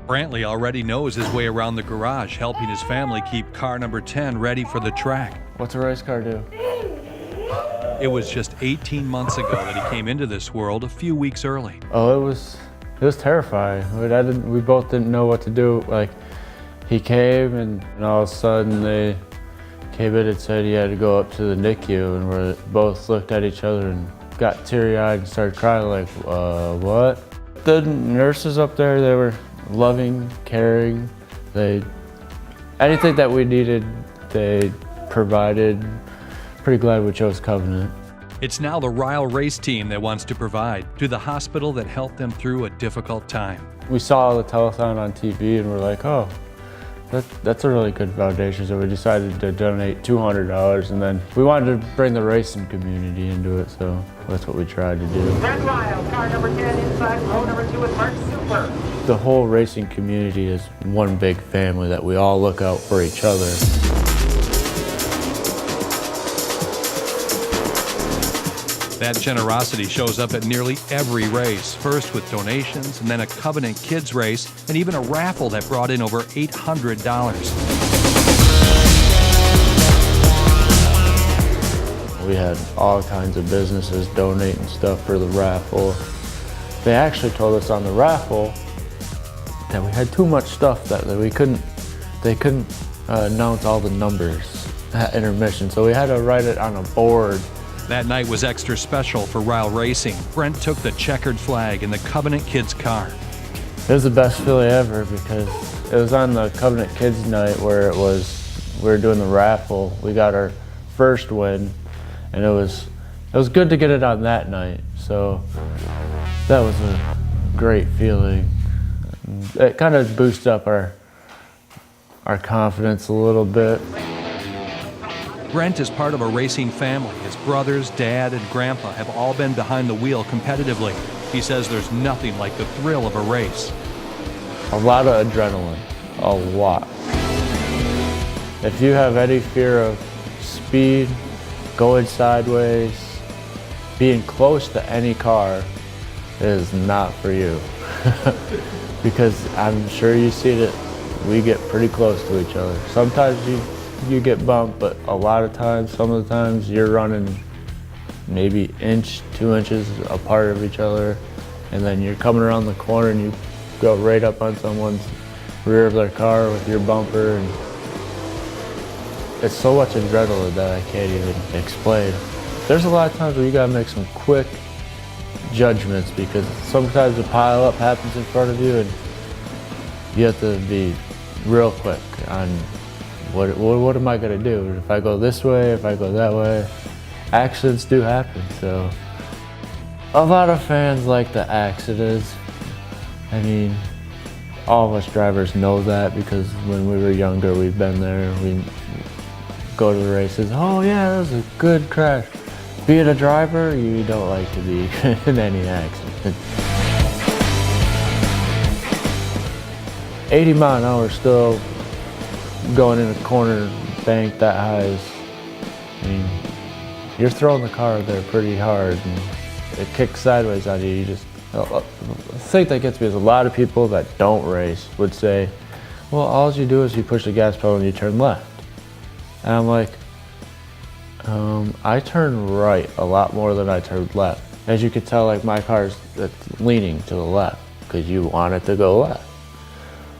Brantley already knows his way around the garage, helping his family keep car number 10 ready for the track. What's a race car do? It was just 18 months ago that he came into this world a few weeks early. Oh, it was terrifying. We both didn't know what to do. Like, he came and all of a sudden they came in and said he had to go up to the NICU, and we both looked at each other and got teary-eyed and started crying like, what? The nurses up there, they were loving, caring. Anything that we needed, they provided. Pretty glad we chose Covenant. It's now the Reil race team that wants to provide to the hospital that helped them through a difficult time. We saw the telethon on TV and we're like, oh, that's a really good foundation. So we decided to donate $200, and then we wanted to bring the racing community into it, so that's what we tried to do. Red Reil, car number 10 inside row number 2 with Mark Super. The whole racing community is one big family that we all look out for each other. That generosity shows up at nearly every race, first with donations and then a Covenant Kids race and even a raffle that brought in over $800. We had all kinds of businesses donating stuff for the raffle. They actually told us on the raffle that we had too much stuff that they couldn't announce all the numbers at intermission, so we had to write it on a board. That night was extra special for Reil Racing. Brent took the checkered flag in the Covenant Kids car. It was the best feeling ever because it was on the Covenant Kids night where we were doing the raffle. We got our first win, and it was good to get it on that night. So that was a great feeling. It kind of boosted up our confidence a little bit. Brent is part of a racing family. His brothers, dad, and grandpa have all been behind the wheel competitively. He says there's nothing like the thrill of a race. A lot of adrenaline, a lot. If you have any fear of speed, going sideways, being close to any car, it is not for you. Because I'm sure you see that we get pretty close to each other. Sometimes you get bumped, but a lot of times, some of the times, you're running maybe inch, 2 inches apart of each other, and then you're coming around the corner and you go right up on someone's rear of their car with your bumper, and it's so much adrenaline that I can't even explain. There's a lot of times where you gotta make some quick judgments because sometimes a pileup happens in front of you and you have to be real quick on what am I gonna do? If I go this way, if I go that way. Accidents do happen, so. A lot of fans like the accidents. I mean, all of us drivers know that because when we were younger, we've been there. We go to the races, oh yeah, that was a good crash. Being a driver, you don't like to be in any accident. 80 mile an hour still going in a corner bank that high I mean, you're throwing the car there pretty hard and it kicks sideways on you. The thing that gets me is a lot of people that don't race would say, well, all you do is you push the gas pedal and you turn left. And I'm like, I turn right a lot more than I turn left. As you can tell, like my car's leaning to the left because you want it to go left.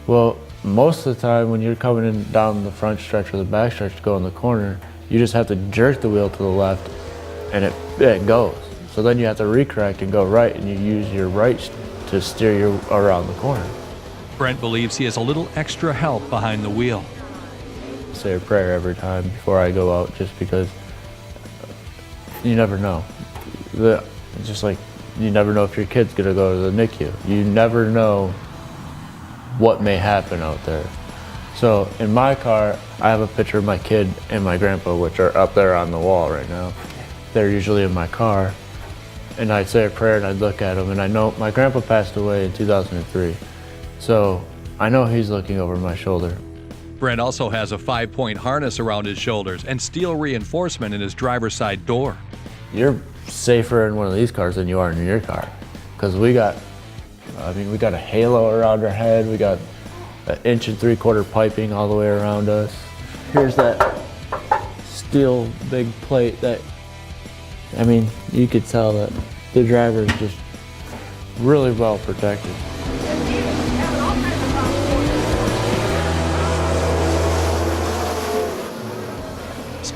Well, most of the time when you're coming in down the front stretch or the back stretch to go in the corner, you just have to jerk the wheel to the left and it goes. So then you have to recorrect and go right, and you use your right to steer you around the corner. Brent believes he has a little extra help behind the wheel. I say a prayer every time before I go out just because you never know. Just like you never know if your kid's gonna go to the NICU. You never know what may happen out there. So in my car, I have a picture of my kid and my grandpa, which are up there on the wall right now. They're usually in my car. And I'd say a prayer and I'd look at them, and I know my grandpa passed away in 2003. So I know he's looking over my shoulder. Brent also has a 5-point harness around his shoulders and steel reinforcement in his driver's side door. You're safer in one of these cars than you are in your car. Because we got a halo around our head, we got an 1.75 inch piping all the way around us. Here's that steel big plate that, I mean, you could tell that the driver is just really well protected.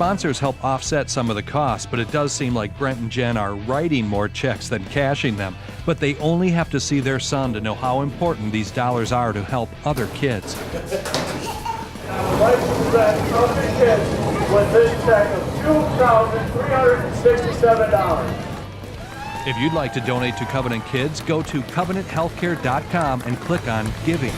Sponsors help offset some of the costs, but it does seem like Brent and Jen are writing more checks than cashing them. But they only have to see their son to know how important these dollars are to help other kids. I'd like to present other kids with this check of $2,367. If you'd like to donate to Covenant Kids, go to covenanthealthcare.com and click on Giving.